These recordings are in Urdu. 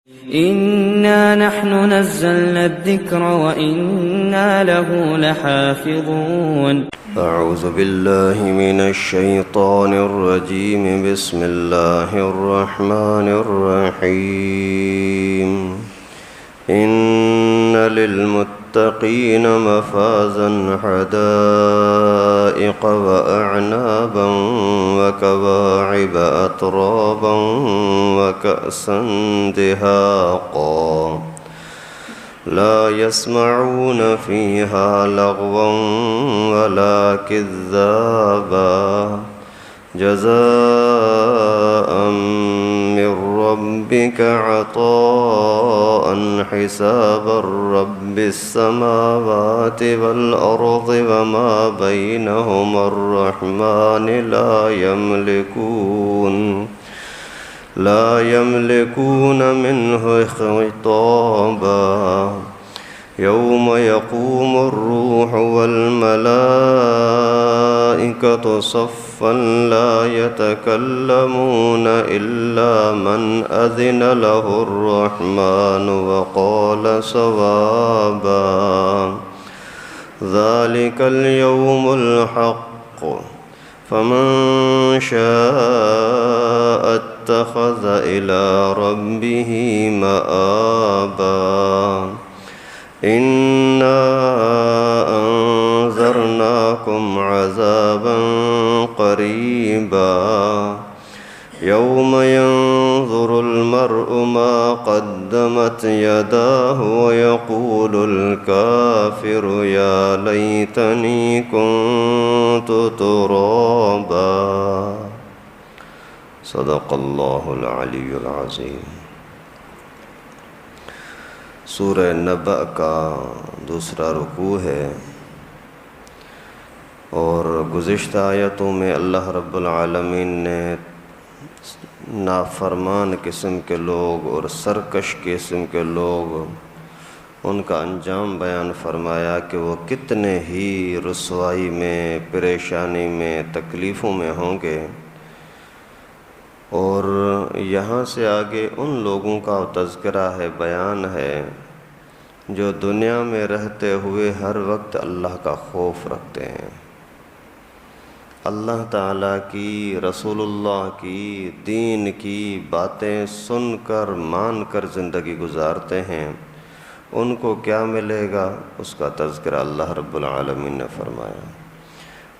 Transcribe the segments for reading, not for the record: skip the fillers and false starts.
إنا نحن نزلنا الذكر وإنا له لحافظون. أعوذ بالله من الشيطان الرجيم. بسم الله الرحمن الرحيم. إن للمتقين مفازا حدائق وأعنابا وكواعب أترابا وكأسا دهاقا لا يسمعون فيها لغوا ولا كذابا جزاء من ربك عطاء حسابا رب السماوات والأرض وما بينهما الرحمن لا يملكون منه خطابا يوم يقوم الروح والملائكة صفا لا يتكلمون إلا من أذن له الرحمن وقال صوابا ذلك اليوم الحق فمن شاء اتخذ إلى ربه مآبا إنا أنذرناكم عذابا قريبا يوم ينظر المرء ما قدمت يداه ويقول الكافر يا ليتني كنت ترابا. صدق اللہ العلی العظیم. سورہ نبأ کا دوسرا رکوع ہے اور گزشتہ آیتوں میں اللہ رب العالمین نے نافرمان قسم کے لوگ اور سرکش قسم کے لوگ ان کا انجام بیان فرمایا کہ وہ کتنے ہی رسوائی میں، پریشانی میں، تکلیفوں میں ہوں گے. اور یہاں سے آگے ان لوگوں کا تذکرہ ہے، بیان ہے جو دنیا میں رہتے ہوئے ہر وقت اللہ کا خوف رکھتے ہیں، اللہ تعالیٰ کی، رسول اللہ کی، دین کی باتیں سن کر مان کر زندگی گزارتے ہیں. ان کو کیا ملے گا اس کا تذکرہ اللہ رب العالمین نے فرمایا.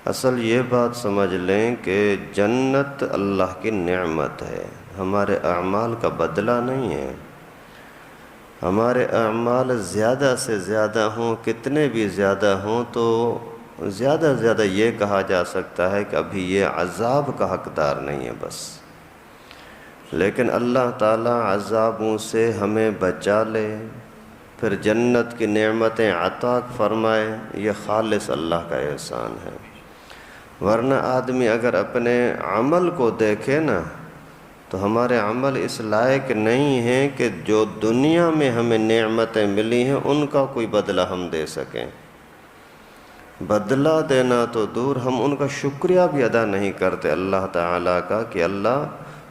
اصل یہ بات سمجھ لیں کہ جنت اللہ کی نعمت ہے، ہمارے اعمال کا بدلہ نہیں ہے. ہمارے اعمال زیادہ سے زیادہ ہوں، کتنے بھی زیادہ ہوں تو زیادہ زیادہ یہ کہا جا سکتا ہے کہ ابھی یہ عذاب کا حقدار نہیں ہے بس. لیکن اللہ تعالیٰ عذابوں سے ہمیں بچا لے، پھر جنت کی نعمتیں عطا فرمائے، یہ خالص اللہ کا احسان ہے. ورنہ آدمی اگر اپنے عمل کو دیکھے نا تو ہمارے عمل اس لائق نہیں ہیں کہ جو دنیا میں ہمیں نعمتیں ملی ہیں ان کا کوئی بدلہ ہم دے سکیں. بدلہ دینا تو دور، ہم ان کا شکریہ بھی ادا نہیں کرتے اللہ تعالیٰ کا کہ اللہ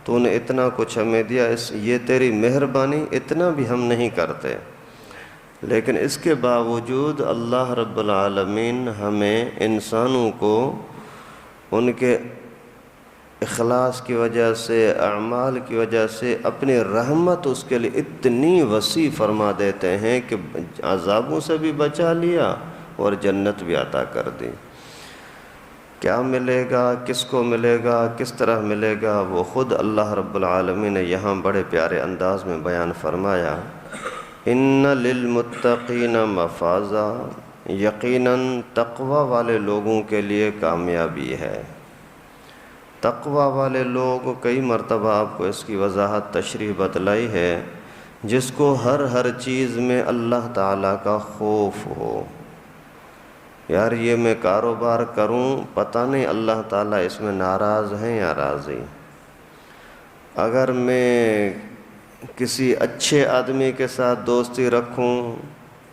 تو نے اتنا کچھ ہمیں دیا، یہ تیری مہربانی، اتنا بھی ہم نہیں کرتے. لیکن اس کے باوجود اللہ رب العالمین ہمیں انسانوں کو ان کے اخلاص کی وجہ سے، اعمال کی وجہ سے اپنی رحمت اس کے لیے اتنی وسیع فرما دیتے ہیں کہ عذابوں سے بھی بچا لیا اور جنت بھی عطا کر دی. کیا ملے گا، کس کو ملے گا، کس طرح ملے گا، وہ خود اللہ رب العالمین نے یہاں بڑے پیارے انداز میں بیان فرمایا. ان للمتقین مفازا، یقیناً تقوی والے لوگوں کے لیے کامیابی ہے. تقوی والے لوگ، کئی مرتبہ آپ کو اس کی وضاحت تشریح بتلائی ہے، جس کو ہر چیز میں اللہ تعالیٰ کا خوف ہو. یار یہ میں کاروبار کروں، پتہ نہیں اللہ تعالیٰ اس میں ناراض ہیں یا راضی. اگر میں کسی اچھے آدمی کے ساتھ دوستی رکھوں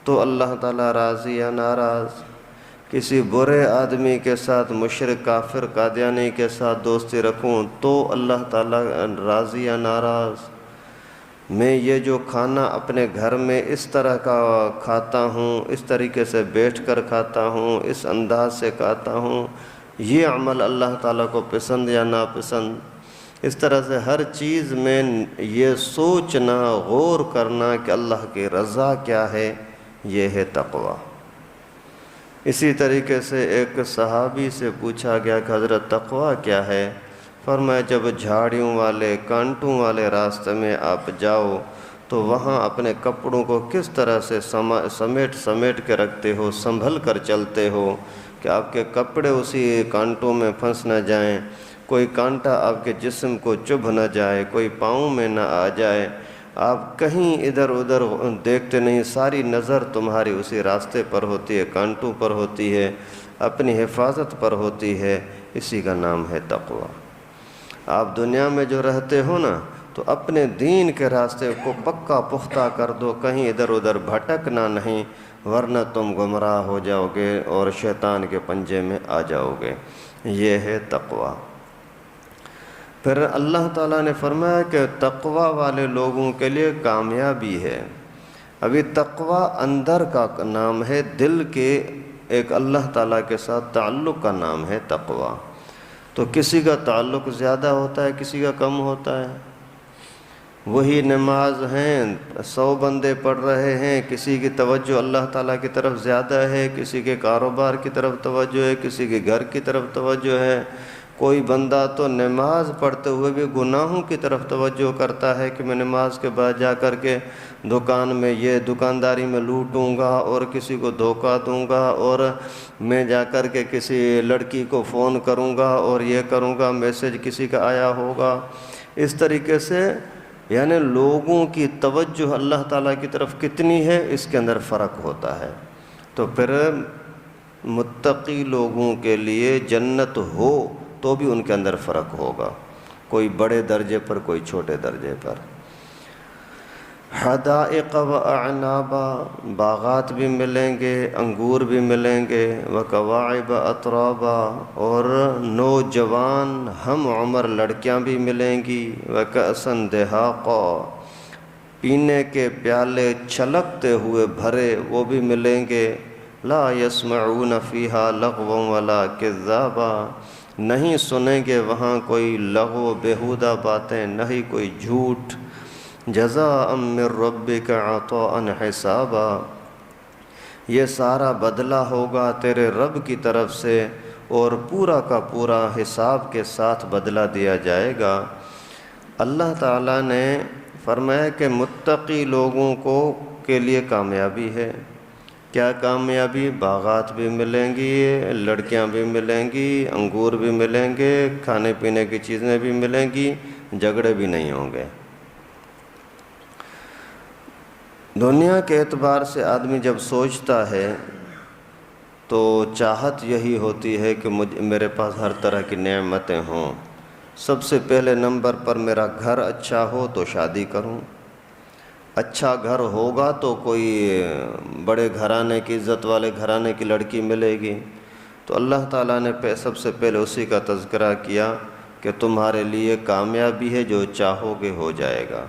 تو اللہ تعالیٰ راضی یا ناراض. کسی برے آدمی کے ساتھ، مشرک کافر قادیانی کے ساتھ دوستی رکھوں تو اللہ تعالیٰ راضی یا ناراض. میں یہ جو کھانا اپنے گھر میں اس طرح کا کھاتا ہوں، اس طریقے سے بیٹھ کر کھاتا ہوں، اس انداز سے کھاتا ہوں، یہ عمل اللہ تعالیٰ کو پسند یا ناپسند؟ اس طرح سے ہر چیز میں یہ سوچنا، غور کرنا کہ اللہ کی رضا کیا ہے، یہ ہے تقویٰ۔ اسی طریقے سے ایک صحابی سے پوچھا گیا کہ حضرت تقویٰ کیا ہے؟ فرمایا جب جھاڑیوں والے، کانٹوں والے راستے میں آپ جاؤ تو وہاں اپنے کپڑوں کو کس طرح سے سمیٹ کے رکھتے ہو، سنبھل کر چلتے ہو کہ آپ کے کپڑے اسی کانٹوں میں پھنس نہ جائیں، کوئی کانٹا آپ کے جسم کو چبھ نہ جائے، کوئی پاؤں میں نہ آ جائے، آپ کہیں ادھر ادھر دیکھتے نہیں، ساری نظر تمہاری اسی راستے پر ہوتی ہے، کانٹوں پر ہوتی ہے، اپنی حفاظت پر ہوتی ہے۔ اسی کا نام ہے تقویٰ۔ آپ دنیا میں جو رہتے ہو نا، تو اپنے دین کے راستے کو پکا پختہ کر دو، کہیں ادھر ادھر بھٹکنا نہیں، ورنہ تم گمراہ ہو جاؤ گے اور شیطان کے پنجے میں آ جاؤ گے۔ یہ ہے تقویٰ۔ پھر اللہ تعالیٰ نے فرمایا کہ تقویٰ والے لوگوں کے لیے کامیابی ہے۔ ابھی تقویٰ اندر کا نام ہے، دل کے ایک اللہ تعالیٰ کے ساتھ تعلق کا نام ہے تقویٰ۔ تو کسی کا تعلق زیادہ ہوتا ہے، کسی کا کم ہوتا ہے۔ وہی نماز ہیں، 100 بندے پڑھ رہے ہیں، کسی کی توجہ اللہ تعالیٰ کی طرف زیادہ ہے، کسی کے کاروبار کی طرف توجہ ہے، کسی کے گھر کی طرف توجہ ہے۔ کوئی بندہ تو نماز پڑھتے ہوئے بھی گناہوں کی طرف توجہ کرتا ہے کہ میں نماز کے بعد جا کر کے دکان میں یہ دکانداری میں لوٹوں گا اور کسی کو دھوکہ دوں گا، اور میں جا کر کے کسی لڑکی کو فون کروں گا اور یہ کروں گا، میسج کسی کا آیا ہوگا۔ اس طریقے سے یعنی لوگوں کی توجہ اللہ تعالیٰ کی طرف کتنی ہے، اس کے اندر فرق ہوتا ہے۔ تو پھر متقی لوگوں کے لیے جنت ہو تو بھی ان کے اندر فرق ہوگا، کوئی بڑے درجے پر، کوئی چھوٹے درجے پر۔ حدائق و اعنابا، باغات بھی ملیں گے، انگور بھی ملیں گے، وکواعب اترابا، اور نوجوان ہم عمر لڑکیاں بھی ملیں گی، وکأسن دہاقا، پینے کے پیالے چھلکتے ہوئے بھرے وہ بھی ملیں گے، لا یسمعون فیہا لغوا ولا کذابا، نہیں سنیں گے وہاں کوئی لغو بیہودہ باتیں، نہ ہی کوئی جھوٹ۔ جزاء من ربک عطاء حسابا، یہ سارا بدلہ ہوگا تیرے رب کی طرف سے اور پورا کا پورا حساب کے ساتھ بدلہ دیا جائے گا۔ اللہ تعالیٰ نے فرمایا کہ متقی لوگوں کے لیے کامیابی ہے۔ کیا کامیابی؟ باغات بھی ملیں گی، لڑکیاں بھی ملیں گی، انگور بھی ملیں گے، کھانے پینے کی چیزیں بھی ملیں گی، جھگڑے بھی نہیں ہوں گے۔ دنیا کے اعتبار سے آدمی جب سوچتا ہے تو چاہت یہی ہوتی ہے کہ میرے پاس ہر طرح کی نعمتیں ہوں۔ سب سے پہلے نمبر پر میرا گھر اچھا ہو تو شادی کروں، اچھا گھر ہوگا تو کوئی بڑے گھرانے کی، عزت والے گھرانے کی لڑکی ملے گی۔ تو اللہ تعالیٰ نے سب سے پہلے اسی کا تذکرہ کیا کہ تمہارے لیے کامیابی ہے، جو چاہو گے ہو جائے گا۔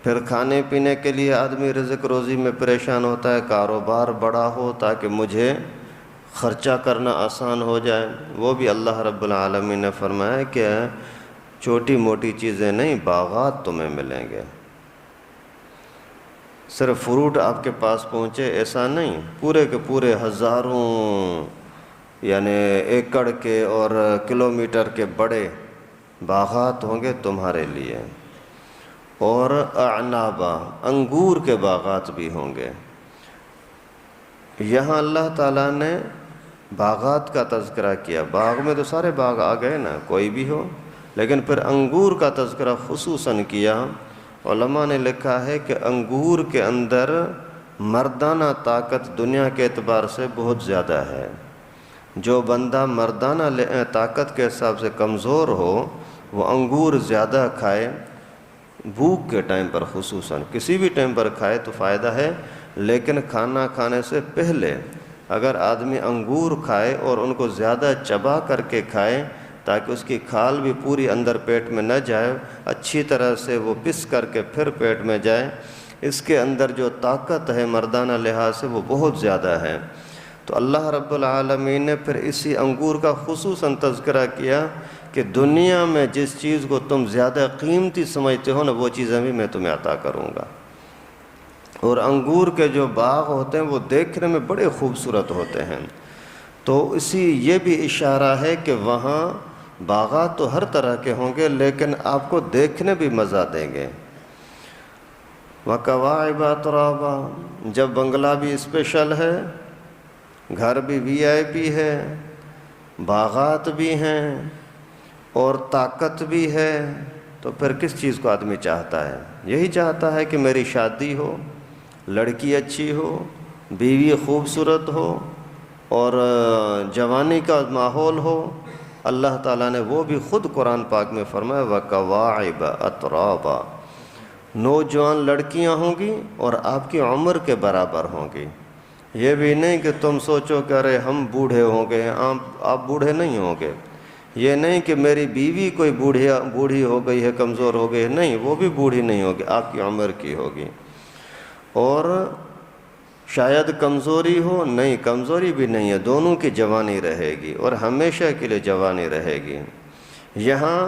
پھر کھانے پینے کے لیے آدمی رزق روزی میں پریشان ہوتا ہے، کاروبار بڑا ہو تاکہ مجھے خرچہ کرنا آسان ہو جائے۔ وہ بھی اللہ رب العالمین نے فرمایا کہ چھوٹی موٹی چیزیں نہیں، باغات تمہیں ملیں گے۔ صرف فروٹ آپ کے پاس پہنچے ایسا نہیں، پورے کے پورے ہزاروں یعنی ایکڑ کے اور کلومیٹر کے بڑے باغات ہوں گے تمہارے لیے، اور اعنابا، انگور کے باغات بھی ہوں گے۔ یہاں اللہ تعالیٰ نے باغات کا تذکرہ کیا، باغ میں تو سارے باغ آ گئے نا، کوئی بھی ہو، لیکن پھر انگور کا تذکرہ خصوصاً کیا۔ علماء نے لکھا ہے کہ انگور کے اندر مردانہ طاقت دنیا کے اعتبار سے بہت زیادہ ہے۔ جو بندہ مردانہ طاقت کے حساب سے کمزور ہو وہ انگور زیادہ کھائے، بھوک کے ٹائم پر خصوصاً، کسی بھی ٹائم پر کھائے تو فائدہ ہے، لیکن کھانا کھانے سے پہلے اگر آدمی انگور کھائے اور ان کو زیادہ چبا کر کے کھائے تاکہ اس کی کھال بھی پوری اندر پیٹ میں نہ جائے، اچھی طرح سے وہ پس کر کے پھر پیٹ میں جائے۔ اس کے اندر جو طاقت ہے مردانہ لحاظ سے وہ بہت زیادہ ہے۔ تو اللہ رب العالمین نے پھر اسی انگور کا خصوصاً تذکرہ کیا کہ دنیا میں جس چیز کو تم زیادہ قیمتی سمجھتے ہو نا، وہ چیزیں بھی میں تمہیں عطا کروں گا۔ اور انگور کے جو باغ ہوتے ہیں وہ دیکھنے میں بڑے خوبصورت ہوتے ہیں۔ تو اسی یہ بھی اشارہ ہے کہ وہاں باغات تو ہر طرح کے ہوں گے، لیکن آپ کو دیکھنے بھی مزہ دیں گے۔ وَكَوَاعِبَ أَتْرَابًا، جب بنگلہ بھی اسپیشل ہے، گھر بھی VIP ہے، باغات بھی ہیں اور طاقت بھی ہے، تو پھر کس چیز کو آدمی چاہتا ہے؟ یہی چاہتا ہے کہ میری شادی ہو، لڑکی اچھی ہو، بیوی خوبصورت ہو اور جوانی کا ماحول ہو۔ اللہ تعالیٰ نے وہ بھی خود قرآن پاک میں فرمایا وَكَوَاعِبَ أَتْرَابًا، نوجوان لڑکیاں ہوں گی اور آپ کی عمر کے برابر ہوں گی۔ یہ بھی نہیں کہ تم سوچو کہ ارے ہم بوڑھے ہوں گے، آپ بوڑھے نہیں ہوں گے۔ یہ نہیں کہ میری بیوی کوئی بوڑھی ہو گئی ہے، کمزور ہو گئی ہے، نہیں، وہ بھی بوڑھی نہیں ہوگی، آپ کی عمر کی ہوگی۔ اور شاید کمزوری ہو، نہیں، کمزوری بھی نہیں ہے، دونوں کی جوانی رہے گی اور ہمیشہ کے لیے جوانی رہے گی۔ یہاں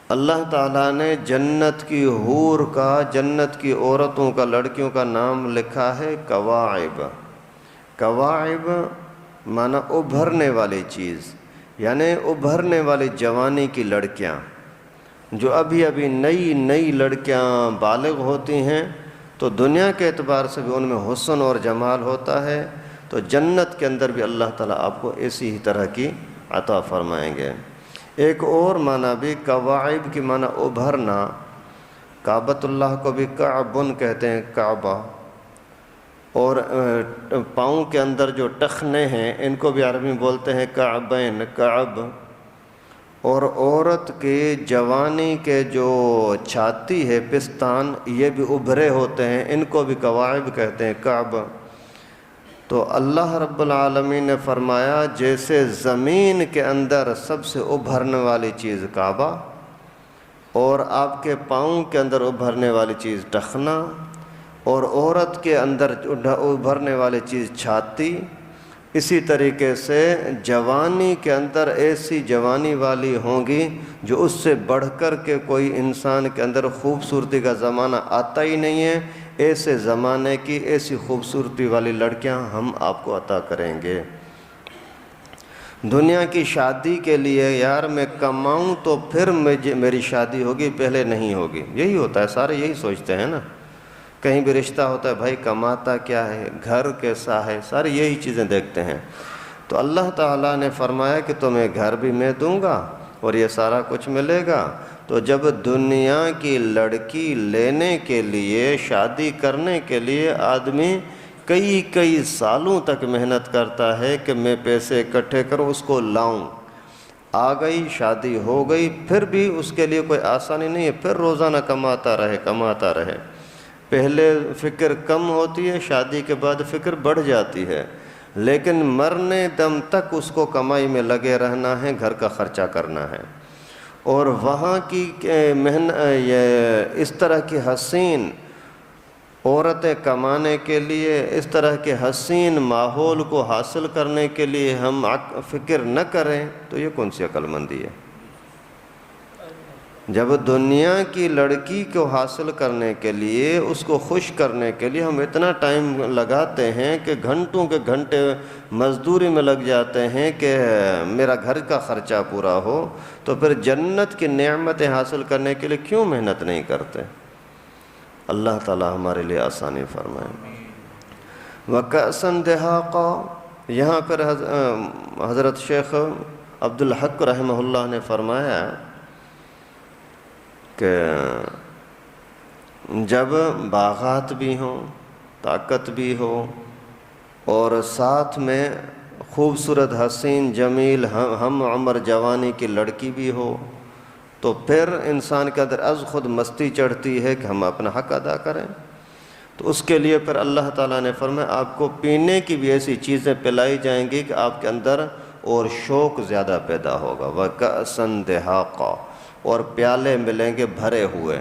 اللہ تعالیٰ نے جنت کی حور کا، جنت کی عورتوں کا، لڑکیوں کا نام لکھا ہے کواعب۔ کواعب معنی ابھرنے والی چیز، یعنی ابھرنے والی جوانی کی لڑکیاں، جو ابھی ابھی نئی لڑکیاں بالغ ہوتی ہیں تو دنیا کے اعتبار سے بھی ان میں حسن اور جمال ہوتا ہے، تو جنت کے اندر بھی اللہ تعالیٰ آپ کو اسی ہی طرح کی عطا فرمائیں گے۔ ایک اور معنی بھی کواعب کی معنی ابھرنا، کعبۃ اللہ کو بھی کعبن کہتے ہیں، کعبہ، اور پاؤں کے اندر جو ٹخنے ہیں ان کو بھی عربی میں بولتے ہیں کعبین، کعب۔ اور عورت کی جوانی کے جو چھاتی ہے، پستان، یہ بھی ابھرے ہوتے ہیں، ان کو بھی کواعب کہتے ہیں، کعب۔ تو اللہ رب العالمین نے فرمایا جیسے زمین کے اندر سب سے ابھرنے والی چیز کعبہ اور آپ کے پاؤں کے اندر ابھرنے والی چیز ٹخنا اور عورت کے اندر ابھرنے والی چیز چھاتی، اسی طریقے سے جوانی کے اندر ایسی جوانی والی ہوں گی جو اس سے بڑھ کر کے کوئی انسان کے اندر خوبصورتی کا زمانہ آتا ہی نہیں ہے۔ ایسے زمانے کی ایسی خوبصورتی والی لڑکیاں ہم آپ کو عطا کریں گے۔ دنیا کی شادی کے لیے یار میں کماؤں تو پھر میری شادی ہوگی، پہلے نہیں ہوگی، یہی ہوتا ہے، سارے یہی سوچتے ہیں نا۔ کہیں بھی رشتہ ہوتا ہے، بھائی کماتا کیا ہے، گھر کیسا ہے، سارے یہی چیزیں دیکھتے ہیں۔ تو اللہ تعالیٰ نے فرمایا کہ تمہیں گھر بھی میں دوں گا اور یہ سارا کچھ ملے گا۔ تو جب دنیا کی لڑکی لینے کے لیے، شادی کرنے کے لیے آدمی کئی سالوں تک محنت کرتا ہے کہ میں پیسے اکٹھے کروں، اس کو لاؤں، آ گئی، شادی ہو گئی، پھر بھی اس کے لیے کوئی آسانی نہیں ہے، پھر روزانہ کماتا رہے۔ پہلے فکر کم ہوتی ہے، شادی کے بعد فکر بڑھ جاتی ہے، لیکن مرنے دم تک اس کو کمائی میں لگے رہنا ہے، گھر کا خرچہ کرنا ہے۔ اور وہاں کی اس طرح کی حسین عورتیں کمانے کے لیے، اس طرح کے حسین ماحول کو حاصل کرنے کے لیے ہم فکر نہ کریں تو یہ کون سی عقل مندی ہے؟ جب دنیا کی لڑکی کو حاصل کرنے کے لیے، اس کو خوش کرنے کے لیے ہم اتنا ٹائم لگاتے ہیں کہ گھنٹوں کے گھنٹے مزدوری میں لگ جاتے ہیں کہ میرا گھر کا خرچہ پورا ہو، تو پھر جنت کی نعمتیں حاصل کرنے کے لیے کیوں محنت نہیں کرتے؟ اللہ تعالی ہمارے لیے آسانی فرمائے۔ وَكَأْسًا دِهَاقًا، یہاں پر حضرت شیخ عبدالحق رحمہ اللہ نے فرمایا کہ جب باغات بھی ہوں، طاقت بھی ہو اور ساتھ میں خوبصورت حسین جمیل ہم عمر جوانی کی لڑکی بھی ہو، تو پھر انسان کے اندر از خود مستی چڑھتی ہے کہ ہم اپنا حق ادا کریں۔ تو اس کے لیے پھر اللہ تعالیٰ نے فرمایا آپ کو پینے کی بھی ایسی چیزیں پلائی جائیں گی کہ آپ کے اندر اور شوق زیادہ پیدا ہوگا۔ وَكَأْسًا دِهَاقًا، اور پیالے ملیں گے بھرے ہوئے،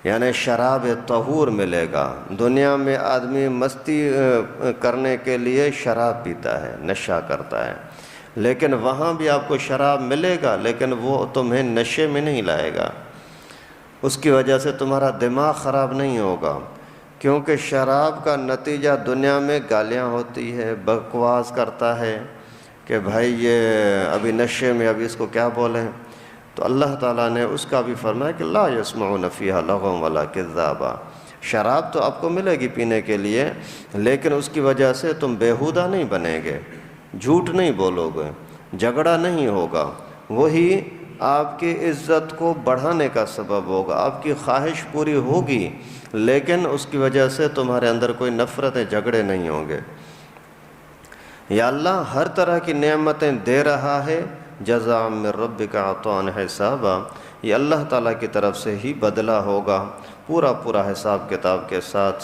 یعنی شراب طہور ملے گا۔ دنیا میں آدمی مستی کرنے کے لیے شراب پیتا ہے، نشہ کرتا ہے، لیکن وہاں بھی آپ کو شراب ملے گا، لیکن وہ تمہیں نشے میں نہیں لائے گا، اس کی وجہ سے تمہارا دماغ خراب نہیں ہوگا، کیونکہ شراب کا نتیجہ دنیا میں گالیاں ہوتی ہے، بکواس کرتا ہے کہ بھائی یہ ابھی نشے میں، ابھی اس کو کیا بولیں۔ تو اللہ تعالیٰ نے اس کا بھی فرمایا کہ لا یسمعون فیہا لغوا ولا کذابا، شراب تو آپ کو ملے گی پینے کے لیے، لیکن اس کی وجہ سے تم بیہودہ نہیں بنیں گے، جھوٹ نہیں بولو گے، جھگڑا نہیں ہوگا، وہی آپ کی عزت کو بڑھانے کا سبب ہوگا، آپ کی خواہش پوری ہوگی، لیکن اس کی وجہ سے تمہارے اندر کوئی نفرتیں، جھگڑے نہیں ہوں گے۔ یا اللہ ہر طرح کی نعمتیں دے رہا ہے، جزاء من ربک عطاء حسابا، یہ اللہ تعالیٰ کی طرف سے ہی بدلہ ہوگا، پورا پورا حساب کتاب کے ساتھ،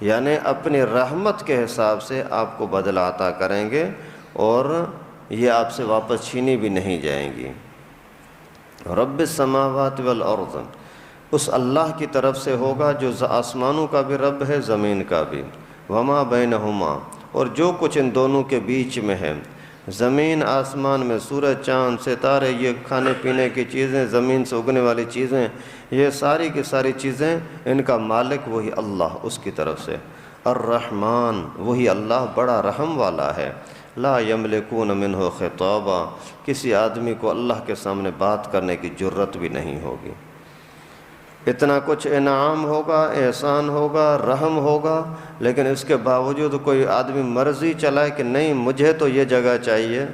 یعنی اپنی رحمت کے حساب سے آپ کو بدلہ عطا کریں گے، اور یہ آپ سے واپس چھینی بھی نہیں جائیں گی۔ رب السماوات والارض، اس اللہ کی طرف سے ہوگا جو آسمانوں کا بھی رب ہے، زمین کا بھی، وما بینہما، اور جو کچھ ان دونوں کے بیچ میں ہے، زمین آسمان میں سورج چاند ستارے، یہ کھانے پینے کی چیزیں، زمین سے اگنے والی چیزیں، یہ ساری کی ساری چیزیں، ان کا مالک وہی اللہ، اس کی طرف سے الرحمن، وہی اللہ بڑا رحم والا ہے۔ لا یملکون منہ خطابا، کسی آدمی کو اللہ کے سامنے بات کرنے کی جرت بھی نہیں ہوگی۔ اتنا کچھ انعام ہوگا، احسان ہوگا، رحم ہوگا، لیکن اس کے باوجود کوئی آدمی مرضی چلائے کہ نہیں مجھے تو یہ جگہ چاہیے،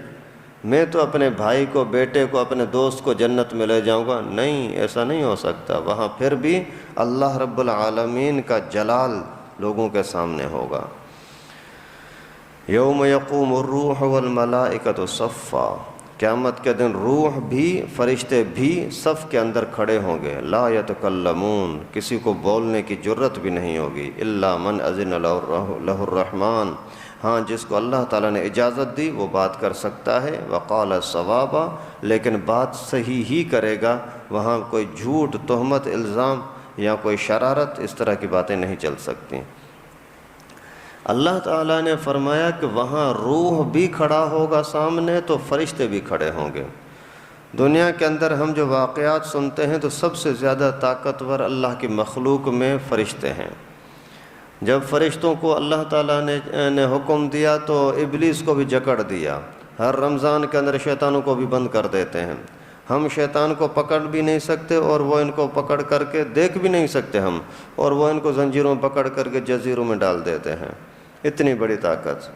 میں تو اپنے بھائی کو، بیٹے کو، اپنے دوست کو جنت میں لے جاؤں گا، نہیں، ایسا نہیں ہو سکتا۔ وہاں پھر بھی اللہ رب العالمین کا جلال لوگوں کے سامنے ہوگا۔ یوم یقوم الروح والملائکۃ صفا، قیامت کے دن روح بھی، فرشتے بھی صف کے اندر کھڑے ہوں گے۔ لا یتکلمون، کسی کو بولنے کی جرت بھی نہیں ہوگی، الا من اذن لہ الرحمن، ہاں جس کو اللہ تعالیٰ نے اجازت دی وہ بات کر سکتا ہے، وقال صوابا، لیکن بات صحیح ہی کرے گا، وہاں کوئی جھوٹ، تہمت، الزام یا کوئی شرارت، اس طرح کی باتیں نہیں چل سکتی۔ اللہ تعالیٰ نے فرمایا کہ وہاں روح بھی کھڑا ہوگا سامنے، تو فرشتے بھی کھڑے ہوں گے۔ دنیا کے اندر ہم جو واقعات سنتے ہیں تو سب سے زیادہ طاقتور اللہ کی مخلوق میں فرشتے ہیں۔ جب فرشتوں کو اللہ تعالیٰ نے حکم دیا تو ابلیس کو بھی جکڑ دیا، ہر رمضان کے اندر شیطانوں کو بھی بند کر دیتے ہیں، ہم شیطان کو پکڑ بھی نہیں سکتے اور وہ ان کو پکڑ کر کے دیکھ بھی نہیں سکتے ہم، اور وہ ان کو زنجیروں میں پکڑ کر کے جزیروں میں ڈال دیتے ہیں، اتنی بڑی طاقت۔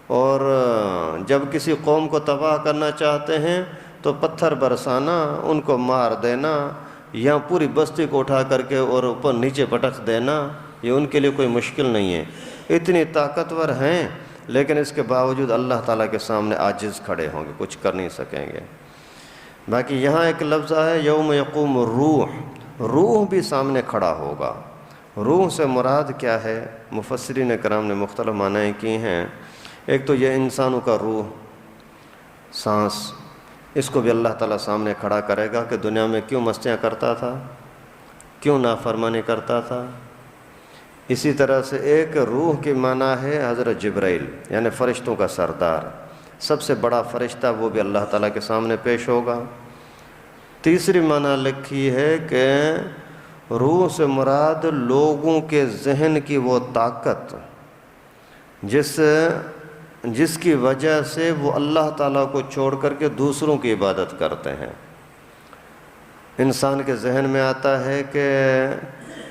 اور جب کسی قوم کو تباہ کرنا چاہتے ہیں تو پتھر برسانا، ان کو مار دینا، یا پوری بستی کو اٹھا کر کے اور اوپر نیچے پٹک دینا، یہ ان کے لیے کوئی مشکل نہیں ہے، اتنی طاقتور ہیں، لیکن اس کے باوجود اللہ تعالیٰ کے سامنے عاجز کھڑے ہوں گے، کچھ کر نہیں سکیں گے۔ باقی یہاں ایک لفظ ہے یوم یقوم الروح، روح بھی سامنے کھڑا ہوگا۔ روح سے مراد کیا ہے؟ مفسرین کرام نے مختلف معنی کی ہیں۔ ایک تو یہ انسانوں کا روح، سانس، اس کو بھی اللہ تعالیٰ سامنے کھڑا کرے گا کہ دنیا میں کیوں مستیاں کرتا تھا، کیوں نافرمانی کرتا تھا۔ اسی طرح سے ایک روح کی معنی ہے حضرت جبرائیل، یعنی فرشتوں کا سردار، سب سے بڑا فرشتہ، وہ بھی اللہ تعالیٰ کے سامنے پیش ہوگا۔ تیسری معنی لکھی ہے کہ روح سے مراد لوگوں کے ذہن کی وہ طاقت جس کی وجہ سے وہ اللہ تعالیٰ کو چھوڑ کر کے دوسروں کی عبادت کرتے ہیں۔ انسان کے ذہن میں آتا ہے کہ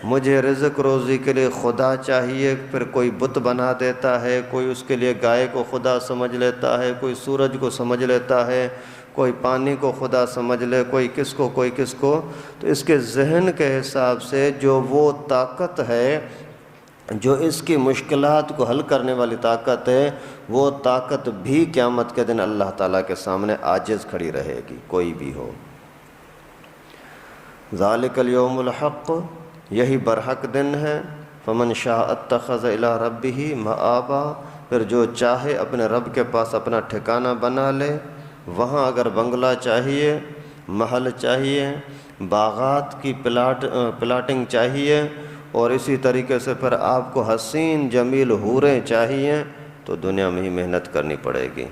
مجھے رزق روزی کے لیے خدا چاہیے، پھر کوئی بت بنا دیتا ہے، کوئی اس کے لیے گائے کو خدا سمجھ لیتا ہے، کوئی سورج کو سمجھ لیتا ہے، کوئی پانی کو خدا سمجھ لے، کوئی کس کو، کوئی کس کو۔ تو اس کے ذہن کے حساب سے جو وہ طاقت ہے جو اس کی مشکلات کو حل کرنے والی طاقت ہے، وہ طاقت بھی قیامت کے دن اللہ تعالیٰ کے سامنے عاجز کھڑی رہے گی، کوئی بھی ہو۔ ذالک الیوم الحق، یہی برحق دن ہے۔ فمن شاء اتخذ الی ربہ مآبا، پھر جو چاہے اپنے رب کے پاس اپنا ٹھکانہ بنا لے، وہاں اگر بنگلہ چاہیے، محل چاہیے، باغات کی پلاٹنگ چاہیے، اور اسی طریقے سے پھر آپ کو حسین جمیل حوریں چاہیے، تو دنیا میں ہی محنت کرنی پڑے گی،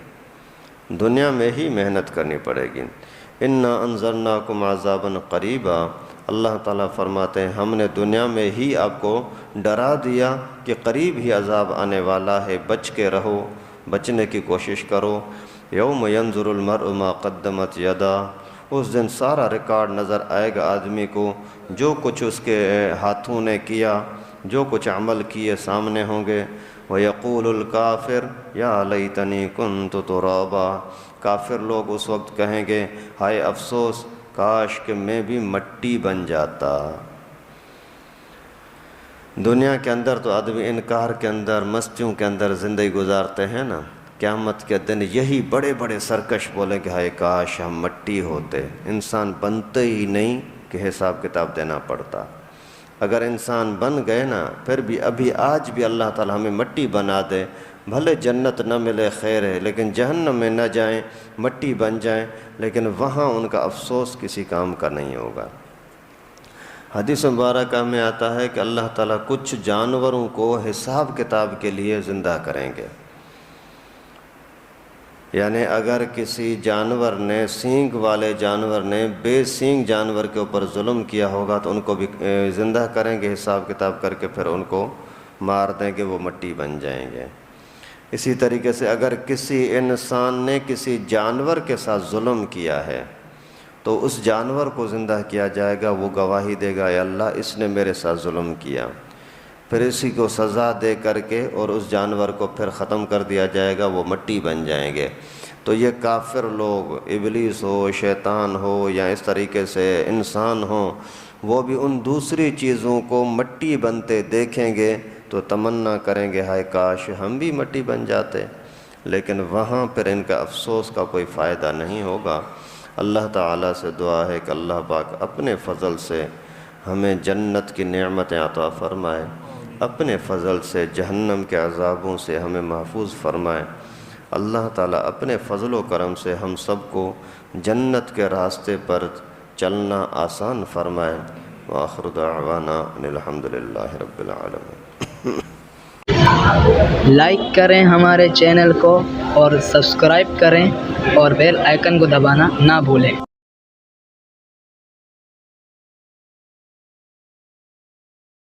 دنیا میں ہی محنت کرنی پڑے گی۔ انا انذرناکم عذابا قریبا، اللہ تعالیٰ فرماتے ہیں ہم نے دنیا میں ہی آپ کو ڈرا دیا کہ قریب ہی عذاب آنے والا ہے، بچ کے رہو، بچنے کی کوشش کرو۔ یوم ینظر المرء ما قدمت یدا، اس دن سارا ریکارڈ نظر آئے گا آدمی کو، جو کچھ اس کے ہاتھوں نے کیا، جو کچھ عمل کیے سامنے ہوں گے۔ وَيَقُولُ الْكَافِرُ يَا لَيْتَنِي كُنْتُ تُرَابًا، کافر لوگ اس وقت کہیں گے ہائے افسوس، کاش کہ میں بھی مٹی بن جاتا۔ دنیا کے اندر تو آدمی انکار کے اندر، مستیوں کے اندر زندگی گزارتے ہیں نا، قیامت کے دن یہی بڑے بڑے سرکش بولیں کہ ہائے کاش ہم مٹی ہوتے۔ انسان بنتے ہی نہیں کہ حساب کتاب دینا پڑتا۔ اگر انسان بن گئے نا، پھر بھی ابھی آج بھی اللہ تعالی ہمیں مٹی بنا دے، بھلے جنت نہ ملے خیر ہے، لیکن جہنم میں نہ جائیں، مٹی بن جائیں، لیکن وہاں ان کا افسوس کسی کام کا نہیں ہوگا۔ حدیث مبارکہ میں آتا ہے کہ اللہ تعالیٰ کچھ جانوروں کو حساب کتاب کے لیے زندہ کریں گے۔ یعنی اگر کسی جانور نے، سینگ والے جانور نے بے سینگ جانور کے اوپر ظلم کیا ہوگا تو ان کو بھی زندہ کریں گے حساب کتاب کر کے، پھر ان کو مار دیں گے، وہ مٹی بن جائیں گے۔ اسی طریقے سے اگر کسی انسان نے کسی جانور کے ساتھ ظلم کیا ہے تو اس جانور کو زندہ کیا جائے گا، وہ گواہی دے گا اے اللہ اس نے میرے ساتھ ظلم کیا، پھر اسی کو سزا دے کر کے اور اس جانور کو پھر ختم کر دیا جائے گا، وہ مٹی بن جائیں گے۔ تو یہ کافر لوگ، ابلیس ہو، شیطان ہو، یا اس طریقے سے انسان ہو، وہ بھی ان دوسری چیزوں کو مٹی بنتے دیکھیں گے تو تمنا کریں گے ہائے کاش ہم بھی مٹی بن جاتے، لیکن وہاں پھر ان کا افسوس کا کوئی فائدہ نہیں ہوگا۔ اللہ تعالیٰ سے دعا ہے کہ اللہ پاک اپنے فضل سے ہمیں جنت کی نعمتیں عطا فرمائے، اپنے فضل سے جہنم کے عذابوں سے ہمیں محفوظ فرمائے۔ اللہ تعالیٰ اپنے فضل و کرم سے ہم سب کو جنت کے راستے پر چلنا آسان فرمائے۔ وآخر دعوانا ان الحمدللہ رب العالمین۔ لائک کریں ہمارے چینل کو اور سبسکرائب کریں اور بیل آئیکن کو دبانا نہ بھولیں۔